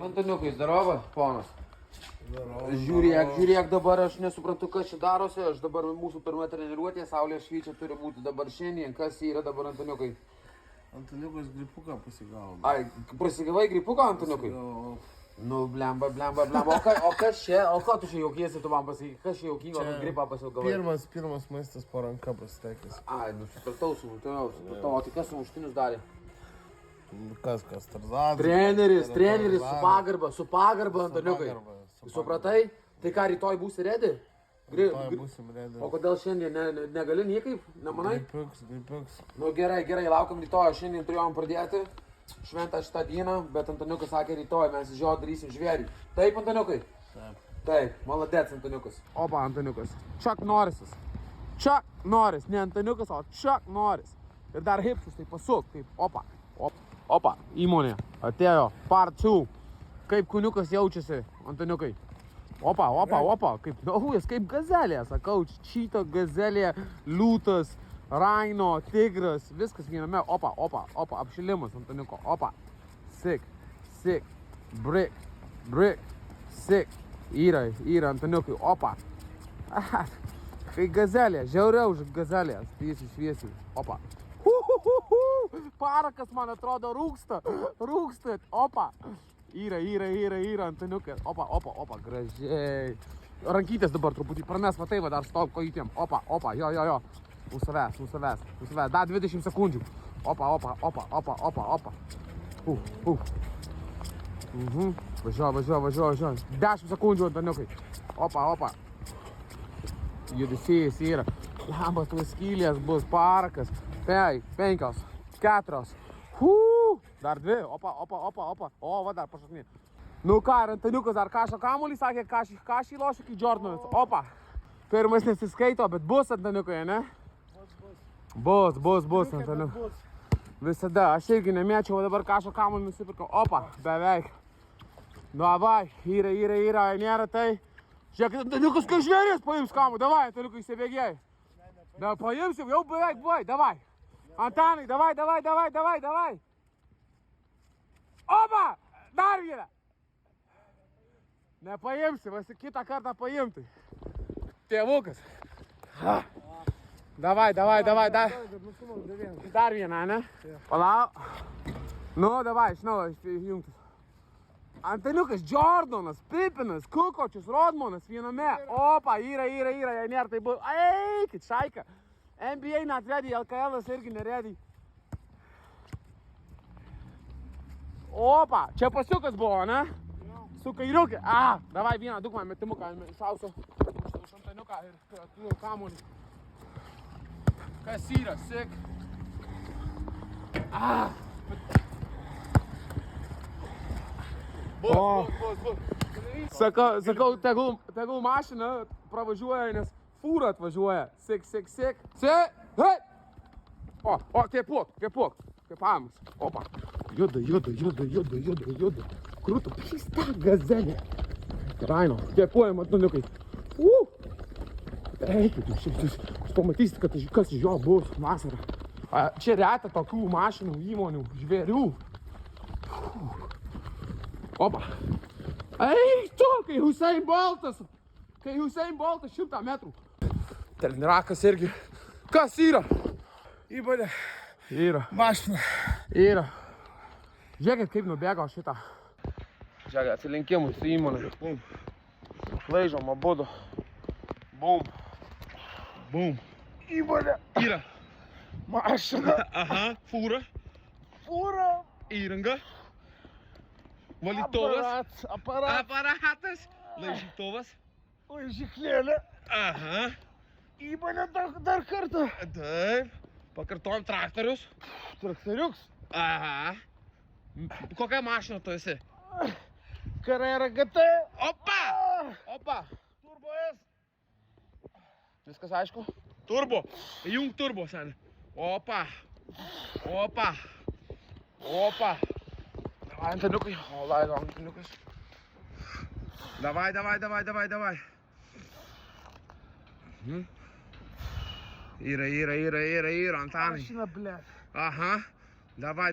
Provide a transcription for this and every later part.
Antoniukai, zdarova, ponas. Žiūrėk dabar, aš nesuprantu, kas čia darosi. Aš dabar mūsų pirma treniruotė, saulė švyčia turi būti dabar šiandien. Kas yra dabar, Antoniukai? Antoniukas gripuką pasigavo. Ai, prasigavai gripuką, Antoniukai? Nu, blemba. O kas čia? O ko tu čia jaukiesi, tu man pasakai? Kas čia jaukingo, tu gripą pasigavai? Pirmas maistas po ranka pasiteikęs. Ai, nu, supratau. O tai kas sumuštinius darė? Kas, Tarzanas. Treneris, su pagarba, Antoniukai. Supratai? Tai ką, rytoj būsi ready? Rytoj būsim ready. O kodėl šiandien negali niekaip? Nemanai? Gripiuks. Nu gerai, laukiam rytoj. Šiandien turėjom pradėti šventą šitą dieną, bet Antoniukas sakė rytoj, mes iš jo darysim žvėrį. Taip, Antoniukai? Taip, maladec, Antoniukas. Opa, Antoniukas. Chuck Norris. Ne Antoniukas, o Chuck Norris. Ir dar hipsus, tai pasuk, taip, opa, įmonė, atėjo, part 2. Kaip kuniukas jaučiasi, Antoniukai? Opa, kaip naujas, kaip gazelė, sakau, čyto gazelė, liūtas, raino, tigras, viskas viename, opa, apšilimas, Antoniuko, opa, sick, brick, sick, yra, Antoniukai, opa, kai gazelė, žiauriau už gazelę, šviesiai, opa. Parakas, man atrodo, rūksta, opa. Yra, Antoniukas, opa, gražiai. Rankytės dabar truputį prames, va tai va, dar stok kojytėm, opa, jo. Už savęs, dar 20 sekundžių. Opa. Važiuoju. 10 sekundžių, Antoniukai. Opa. Judesys yra. Lambas, tu skylės bus, parakas. 5, 4. Dar 2. Opa. O, va dar pašaknė. Nu ką, Antoniukas dar kašo kamuolį, sakė, kašį lošia kaip Jordanas. Opa. Pirmas nesiskaito, bet bus, Antoniukai, ne? Bus, Antoniukai. Visada. Aš irgi nemėčiau, dabar kašo kamuolį nusipirkau. Opa, beveik. Davai, yra, nėra tai. Žiūrėk, Antoniukas, kai žvėrės paims kamuolį. Davai, Antoniukai, įsibėgėjai. Da, paimsim, jau beveik buvai, davai. Antanai, davai. Opa, dar vieną. Nepaimsi, vasi kitą kartą paimtai. Tėvukas. Davai. Dar vieną, ne? Palauk. Nu, davai, iš naujo išjungtus. Antoniukas, Jordanas, Pipinas, Kukočius, Rodmanas viename. Opa, yra, jei nėra, tai buvo. Eikit, šaika. NBA not ready, LKL'as irgi neready. Opa, čia pasiukas buvo, ne? Su kairiukė. Davai vieną, duk man metimuką, šausiu. Už Antoniuką ir turiu kamuolį. Kas yra, sick. Bus. Sakau, tegul mašina pravažiuoja, nes fūra atvažiuoja. Sick. Hei! O, kvėpuok. Kvėpavimas. Opa. Juda. Krūtų. Šista gazelė. Raino. Kvėpuojam, Antoniukai. Eikit, jūs pamatysite, kas iš jo bus vasarą. Čia reta tokių mašinų, įmonių, žvėrių. Opa. Eik tu, kai Usain Boltas 100 metrų. Trenirakas irgi. Kas yra? Įmonė. Yra. Mašina. Yra. Žiūrėkit, kaip nubėgo šitą. Žiūrėkit, atsilinkimui su įmonė. Bum. Laižom abudu. Bum. Įmonė. Yra. Mašina. Aha, fūra. Įranga. Valytuvas. Aparatas. Laižytuvas. Laižyklėlė. Aha. Įmonė dar kartą. Taip. Pakartojom traktorius. Traktoriuks. Aha. Kokia mašina tu esi? Carrera GT. Opa. Turbo S. Viskas aišku? Turbo. Jung turbo, seni. Opa. Davai, Antoniukai. Laido, Antoniukas. Davai. Yra, Antanai. Mašina, blėt. Aha. Davai.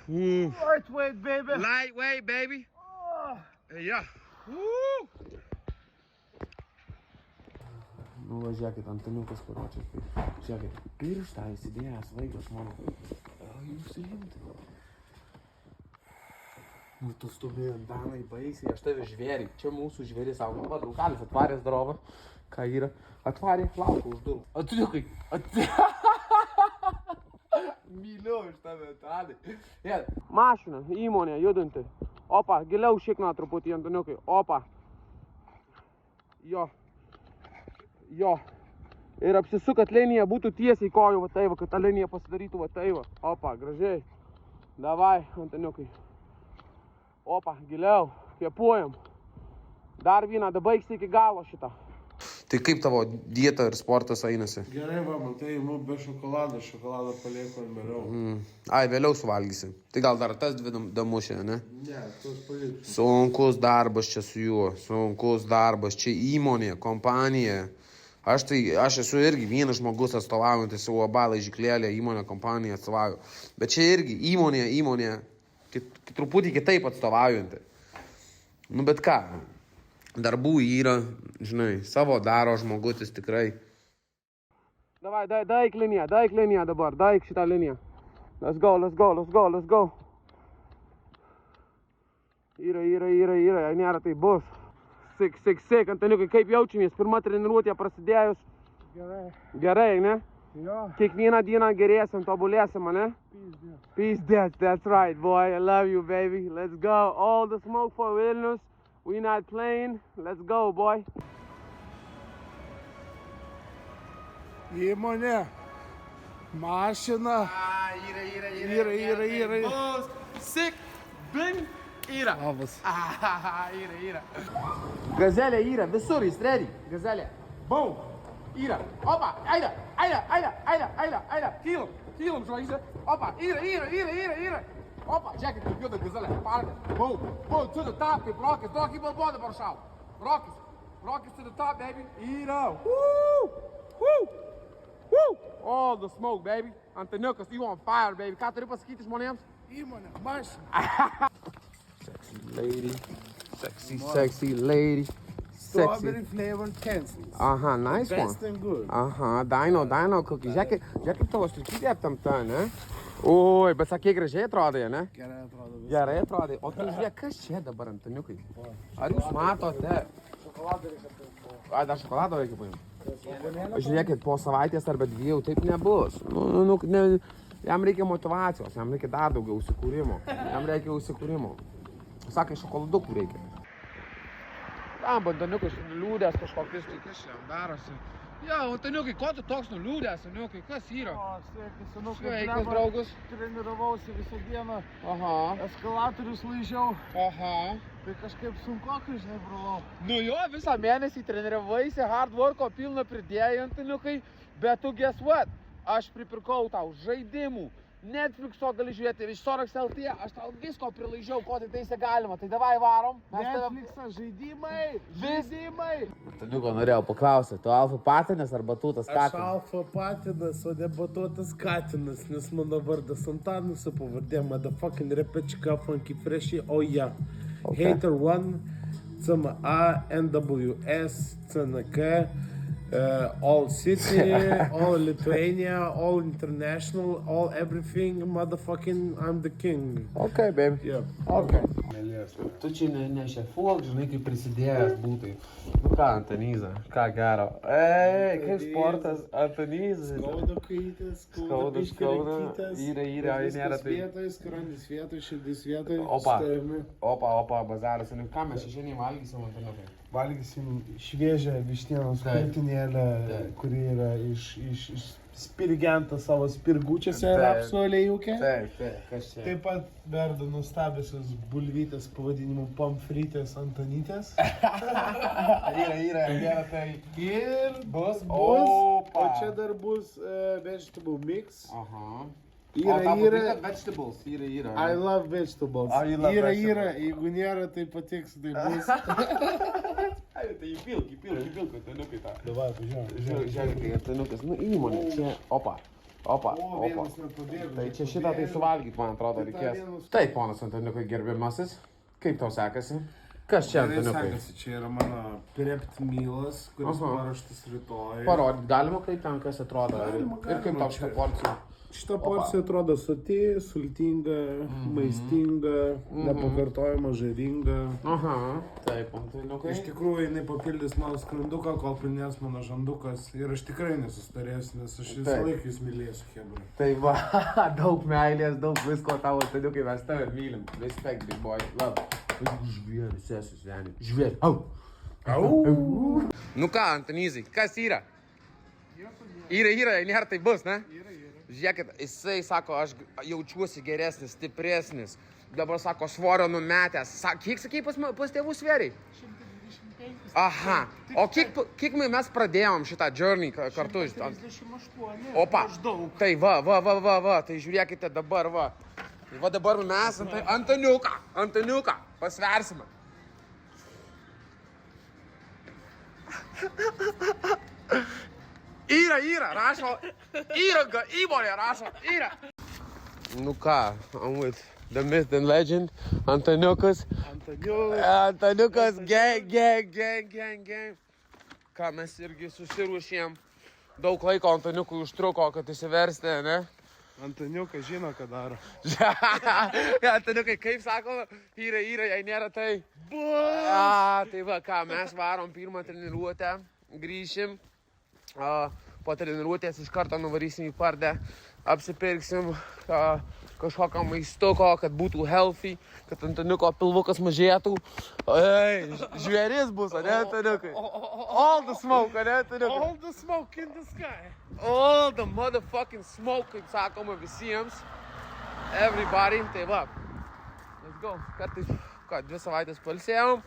Lightweight, baby. Lightweight, baby. Oh. Yeah. Nu, va, žiūrėkit, Antoniukas paruočia. Žiūrėkit, pirštą įsidėjęs vaikas mano. Jūs įimti. Nu, tu stubi Antanai baisiai, aš tave žvėrį. Čia mūsų žvėris, savo va, draugalis atvarė zdrovą. Ką yra? Atvarė, laukia už durų. Antoniukai, Myliu iš tave, Antanai. Mašina, įmonė, judanti. Opa, giliau šikna truputį, Antoniukai. Opa. Jo. Ir apsisuk, kad linija būtų tiesiai kojų, va tai va, kad ta linija pasidarytų, va tai va. Opa, gražiai. Davai, Antoniukai. Opa, giliau, kvepuojam. Dar vieną, da baigsi iki galo šitą. Tai kaip tavo dieta ir sportas einasi? Gerai, va, matai, imu be šokoladą palieku ant vėliau. Ai, vėliau suvalgysi. Tai gal dar tas dvi damušė, ne? Ne, tuos paliksiu. Sunkus darbas čia su juo, sunkus darbas, čia įmonė, kompanija. Aš esu irgi vienas žmogus atstovaujantis savo balą žyklėlę, įmonę, kompaniją atstovauju. Bet čia irgi įmonė, truputį kitaip atstovaujanti. Nu, bet ką, darbų yra, žinai, savo daro žmogutis tikrai. Davai, daik liniją dabar, daik šitą liniją. Let's go. Yra, nėra tai bus. Sik, Antoniukai, kaip jaučiamės? Pirma treniruotė prasidėjus. Gerai, ne? Jo. Kiekvieną dieną gerėsim, tobulėsim, ne? Peace, that's right, boy. I love you, baby. Let's go. All the smoke for Vilnius. We not playing. Let's go, boy. Įmonė. Mašina. Yra. Sik, bing, yra. Labas. Yra. Gazelė yra, visur, jis ready. Gazelė. Boom. Yra. Opa, eina. Kylam, žvaigždė. Opa, yra. Opa, žiūrėkit, kaip juda gazelė. Parkas. Boom, to the top, kaip Rokis. Duok į balboną dabar šau. Rokis to the top, baby. Yra. Woo. All the smoke, baby. Antoniukas, you on fire, baby. Ką turi pasakyti žmonėms? Įmonė, mašina. Sexy lady. Strawberry flavored pencils. Aha, nice one. Best and good. Aha, Dino cookie. Žiūrėk kaip tavo striukytė aptamta, ne? Oi, bet sakė, gražiai atrodai, ne? Gerai atrodai. O tu žiūrėk, kas čia dabar, Antoniukai? Ar jūs matote? Ai, dar šokolado reikia paimti. Žiūrėkit, po savaitės arba dviejų taip nebus. Jam reikia motivacijos, jam reikia dar daugiau užsikūrimo. Sakai, šokoladukų reikia. Tam, Antoniukas nuliūdęs kažkokius, tai kas čia darosi. Jo, Antoniukai, ko tu toks nuliūdęs, Antoniukai, kas yra? Sveikas, draugus. Treniravausi visą dieną. Aha. Eskalatorius laižiau. Aha. Tai kažkaip sunkokai, žinai, brolau. Nu jo, visą mėnesį treniravaisi, hard worko pilną pridėjai, Antoniukai, bet tu guess what? Aš pripirkau tau žaidimų. Netflixo gali žiūrėti, iš Sorax LT, aš tau visko prilaižiau, ko tai teisė galima. Tai davai varom. Netflixas, žaidimai. Antoniuko norėjau paklausyti, tu alfa patinas ar batutas Aš katinas? alfa patinas, o ne batuotas katinas, nes mano vardas Antanas, su pavardė motherfucking repečka, funky freshie, yeah. Okay. Hater 1, CMA, NWS, CNK, all city, all Lithuania, all international, all everything, motherfucking, I'm the king. Okay, baby. Yeah. Okay. Tu čia nešefuok, žinai, kaip prisidėjęs būtai. Nu ką, Antonyza, ką gero. Ei, kaip sportas, Antonyza. Skauda kaitas, Skauda. Yra, nėra tai. Skrandis vietoj, širdis vietoj. Opa, bazaras. Ką mes šiandien valgysim, Antoniukai? Valgysim šviežią vištienos krūtinėlę, kuri yra iš spirgento savo spirgučiuose rapsų aliejūke. Taip, kas čia? Taip pat verda nuostabiosios bulvytės pavadinimu pomfrytės Antonytės. Yra tai. Ir Bus. o čia dar bus vegetable mix. Aha. Yra. Vegetables, yra. I love vegetables. Yra. Jeigu nėra, tai patiks, tai bus. Tai įpilk, Antoniukai tą. Davai, pažiūrėjau. Žiūrėk, Antoniukas, nu įmonė, čia, opa. Opa, O, opa. vienas nepabėgo. Tai čia šitą tai suvalgyti, man atrodo, reikės. Taip, ponas Antoniukai, gerbiamasis. Kaip tau sekasi? Kas čia, Gerai Antoniukai? sekasi, čia yra mano prept mealas, kuris paruoštas rytoj. Parodyt, galima kaip ten kas atrodo. Galima, Ir kaip tau šitą čia. porciją? Šitą porciją atrodo soti, sultinga, maistinga, nepakartojama, žavinga. Aha, taip, Antoniukai. Iš tikrųjų, jinai papildys mano skranduką, kol prinės mano žandukas. Ir aš tikrai nesustarėsiu, nes aš visą Taip. laiką jūs mylėsiu, hebra. Tai va, daug meilės, daug visko tavo, Antoniukai, mes tave mylim. Respect, big boy, love. Žvėris, esu seniai. Žvėris, au. Au! Nu ką, Antonizai, kas yra? Yra, nėra tai bus, ne? Žiūrėkit, jisai sako, aš jaučiuosi geresnis, stipresnis. Dabar sako, svorio numetęs. Kiek sakei pas tėvų sveriai? 125. Aha. O kiek mes pradėjom šitą journey kartu? 38. Opa. Maždaug. Tai va. Tai žiūrėkite dabar, va. Tai va dabar mes Antoniuką pasversime. Yra, rašo. Įmonė rašo, yra. Nu ką, I'm with the myth and legend, Antoniukas. Antoniukas, gang. Ką mes irgi susiruošėm. Daug laiko Antoniukui užtruko, kad įsiversti, ne? Antoniukas žino, ką daro. Antoniukai, kaip sako, yra, jei nėra tai. Tai va, ką, mes varom pirmą treniruotę, grįšim. Po treniruotės iš karto nuvarysim į pardę, apsipirksim kažkokią maistuko, kad būtų healthy, kad Antoniuko pilvukas mažėtų. Žvėris bus, ne, Antoniukai? All the smoke, ne, Antoniukai? All the smoke in the sky. All the motherfucking smoke, kaip sakoma visiems. Everybody, tai va. Let's go. Kartais, 2 savaitės pailsėjom,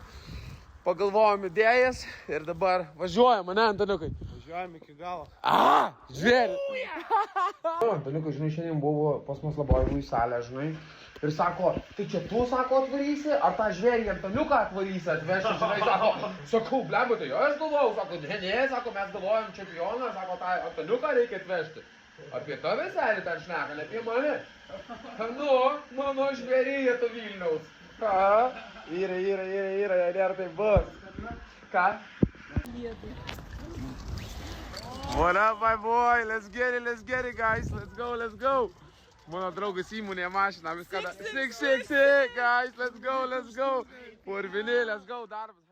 pagalvojom idėjas ir dabar važiuojam, ne, Antoniukai? Važiuojam iki galo. Žvėris. Antoniukai, žinai, šiandien buvo pas mus labojimų į salę, žinai. Ir sako, tai čia tu, sako, atvarysi, ar tą žvėrį Antoniuką atvarysi, atveši, žinai, sakau, blemba, tai aš galvojau, sako, ne, sako, mes galvojam čempioną, sako, tą Antoniuką reikia atvežti. Apie tave selį ten šneka, ne apie mane. Nu, mano žvėryje to Vilniaus. Yra, nėra tai bus. Ką? What up, my boy? Let's get it, guys. Let's go. Mano draugas įmonėje mašiną, viską. 6, guys, let's go. Purvini, let's go, darbas.